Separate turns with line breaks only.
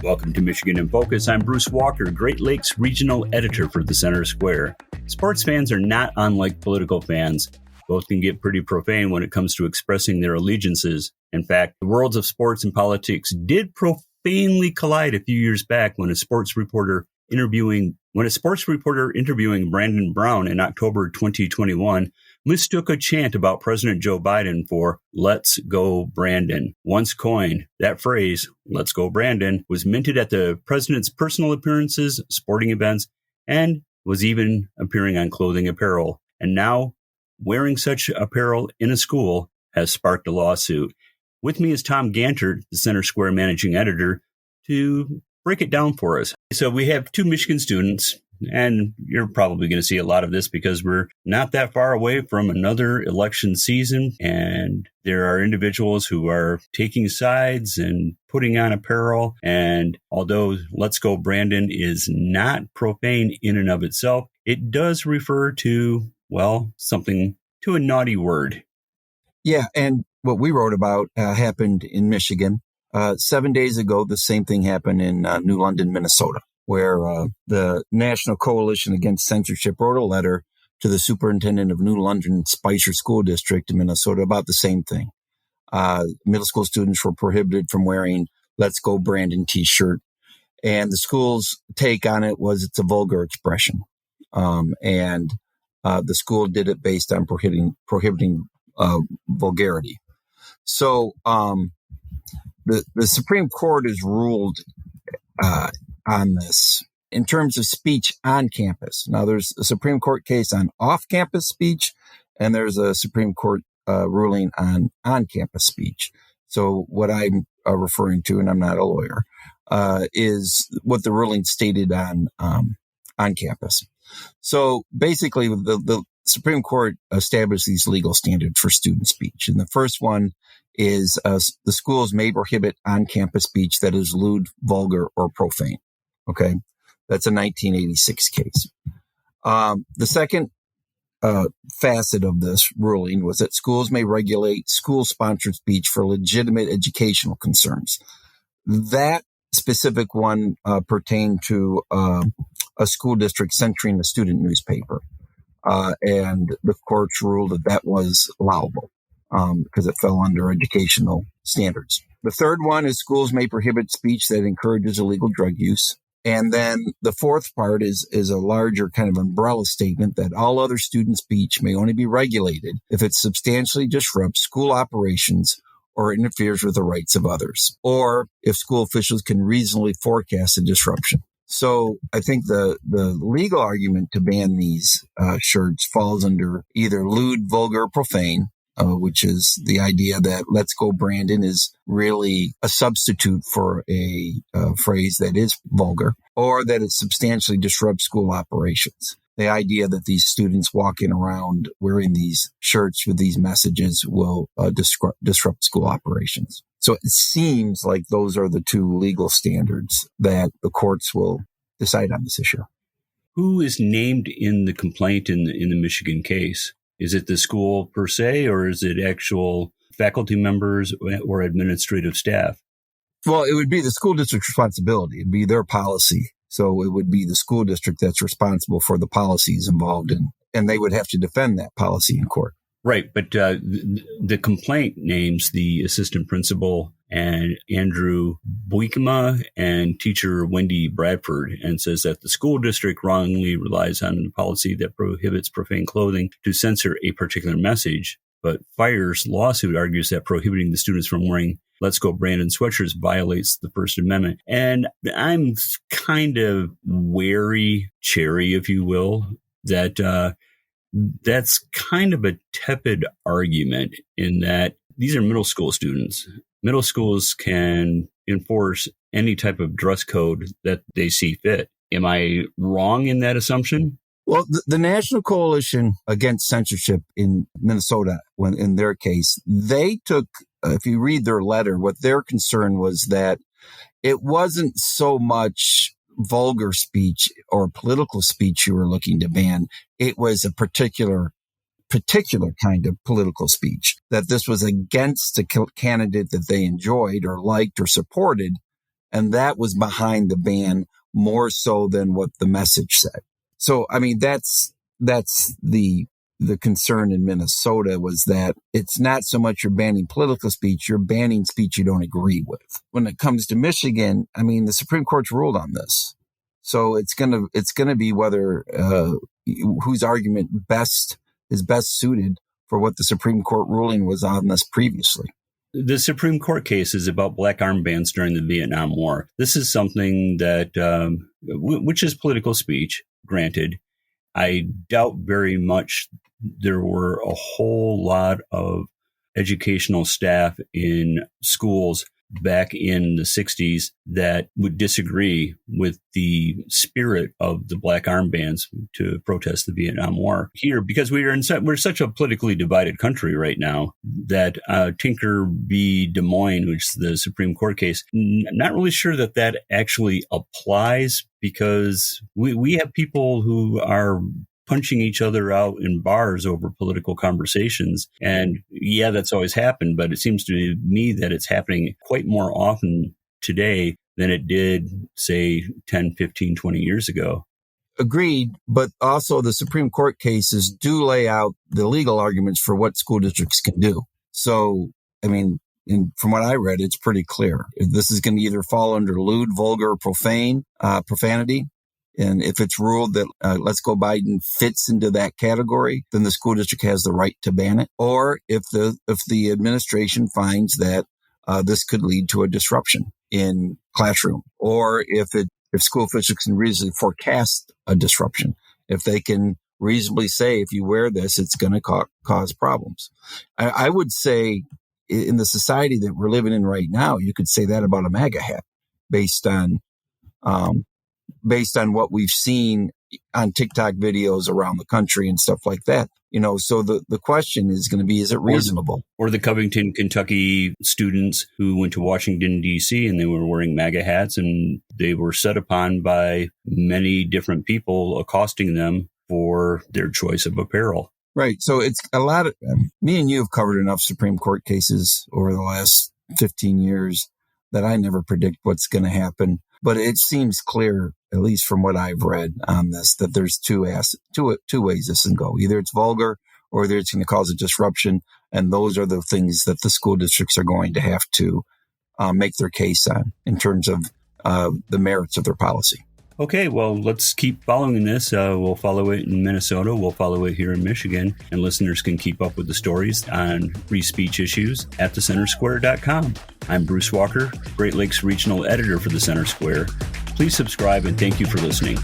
Welcome to Michigan in Focus. I'm Bruce Walker, Great Lakes Regional Editor for the Center Square. Sports fans are not unlike political fans. Both can get pretty profane when it comes to expressing their allegiances. In fact, the worlds of sports and politics did profanely collide a few years back when a sports reporter interviewing Brandon Brown in October 2021 mistook a chant about President Joe Biden for "Let's go Brandon." Once coined, that phrase, "Let's go Brandon," was minted at the president's personal appearances, sporting events, and was even appearing on clothing apparel. And now, wearing such apparel in a school has sparked a lawsuit. With me is Tom Gantert, the Center Square Managing Editor, to break it down for us. So we have two Michigan students, and you're probably going to see a lot of this because we're not that far away from another election season, and there are individuals who are taking sides and putting on apparel. And although "Let's Go Brandon" is not profane in and of itself, it does refer to, well, something, to a naughty word.
Yeah, and what we wrote about happened in Michigan. 7 days ago, the same thing happened in New London, Minnesota, where the National Coalition Against Censorship wrote a letter to the superintendent of New London Spicer School District in Minnesota about the same thing. Middle school students were prohibited from wearing "Let's Go Brandon" t-shirt. And the school's take on it was it's a vulgar expression. And the school did it based on prohibiting vulgarity. So the Supreme Court has ruled on this in terms of speech on campus. Now, there's a Supreme Court case on off-campus speech, and there's a Supreme Court ruling on on-campus speech. So what I'm referring to, and I'm not a lawyer, is what the ruling stated on campus. So basically, the Supreme Court established these legal standards for student speech. And the first one is the schools may prohibit on-campus speech that is lewd, vulgar, or profane. Okay, that's a 1986 case. The second facet of this ruling was that schools may regulate school-sponsored speech for legitimate educational concerns. That specific one pertained to a school district censoring a student newspaper. And the courts ruled that was allowable because it fell under educational standards. The third one is schools may prohibit speech that encourages illegal drug use. And then the fourth part is a larger kind of umbrella statement that all other student speech may only be regulated if it substantially disrupts school operations or interferes with the rights of others, or if school officials can reasonably forecast a disruption. So I think the legal argument to ban these shirts falls under either lewd, vulgar, or profane, which is the idea that "Let's Go Brandon" is really a substitute for a phrase that is vulgar, or that it substantially disrupts school operations. The idea that these students walking around wearing these shirts with these messages will disrupt school operations. So it seems like those are the two legal standards that the courts will decide on this issue.
Who is named in the complaint in the Michigan case? Is it the school per se, or is it actual faculty members or administrative staff?
Well, it would be the school district's responsibility. It'd be their policy. So it would be the school district that's responsible for the policies involved in, and they would have to defend that policy in court.
Right. But the complaint names the assistant principal and Andrew Buikema and teacher Wendy Bradford, and says that the school district wrongly relies on a policy that prohibits profane clothing to censor a particular message. But Fire's lawsuit argues that prohibiting the students from wearing "Let's Go Brandon" sweatshirts violates the First Amendment. And I'm kind of wary, cherry, if you will, that that's kind of a tepid argument in that these are middle school students. Middle schools can enforce any type of dress code that they see fit. Am I wrong in that assumption?
Well, the National Coalition Against Censorship in Minnesota, when in their case, they took, if you read their letter, what their concern was that it wasn't so much vulgar speech or political speech you were looking to ban. It was a particular kind of political speech, that this was against a candidate that they enjoyed or liked or supported, And that was behind the ban more so than what the message said. So, I mean, that's the concern in Minnesota, was that it's not so much you're banning political speech, you're banning speech you don't agree with. When it comes to Michigan, I mean, the Supreme Court's ruled on this. So it's gonna be whether whose argument is best suited for what the Supreme Court ruling was on this previously.
The Supreme Court case is about black armbands during the Vietnam War. This is something that, which is political speech, granted. I doubt very much there were a whole lot of educational staff in schools back in the 60s that would disagree with the spirit of the black armbands to protest the Vietnam War. Here, because we're such a politically divided country right now, that Tinker v. Des Moines, which is the Supreme Court case, not really sure that actually applies, because we have people who are punching each other out in bars over political conversations. And yeah, that's always happened, but it seems to me that it's happening quite more often today than it did, say, 10, 15, 20 years ago.
Agreed. But also the Supreme Court cases do lay out the legal arguments for what school districts can do. So, I mean, from what I read, it's pretty clear. This is going to either fall under lewd, vulgar, profanity. And if it's ruled that Let's Go Biden fits into that category, then the school district has the right to ban it. Or if the administration finds that this could lead to a disruption in classroom, or if school officials can reasonably forecast a disruption, if they can reasonably say, if you wear this, it's going to cause problems. I would say in the society that we're living in right now, you could say that about a MAGA hat based on what we've seen on TikTok videos around the country and stuff like that. So the question is going to be, is it reasonable?
Or the Covington, Kentucky students who went to Washington, D.C. and they were wearing MAGA hats, and they were set upon by many different people accosting them for their choice of apparel.
Right. So it's a lot of, me and you have covered enough Supreme Court cases over the last 15 years that I never predict what's going to happen. But it seems clear, at least from what I've read on this, that there's two ways this can go. Either it's vulgar or either it's going to cause a disruption. And those are the things that the school districts are going to have to make their case on in terms of the merits of their policy.
Okay, well, let's keep following this. We'll follow it in Minnesota. We'll follow it here in Michigan. And listeners can keep up with the stories on free speech issues at thecentersquare.com. I'm Bruce Walker, Great Lakes Regional Editor for the Center Square. Please subscribe and thank you for listening.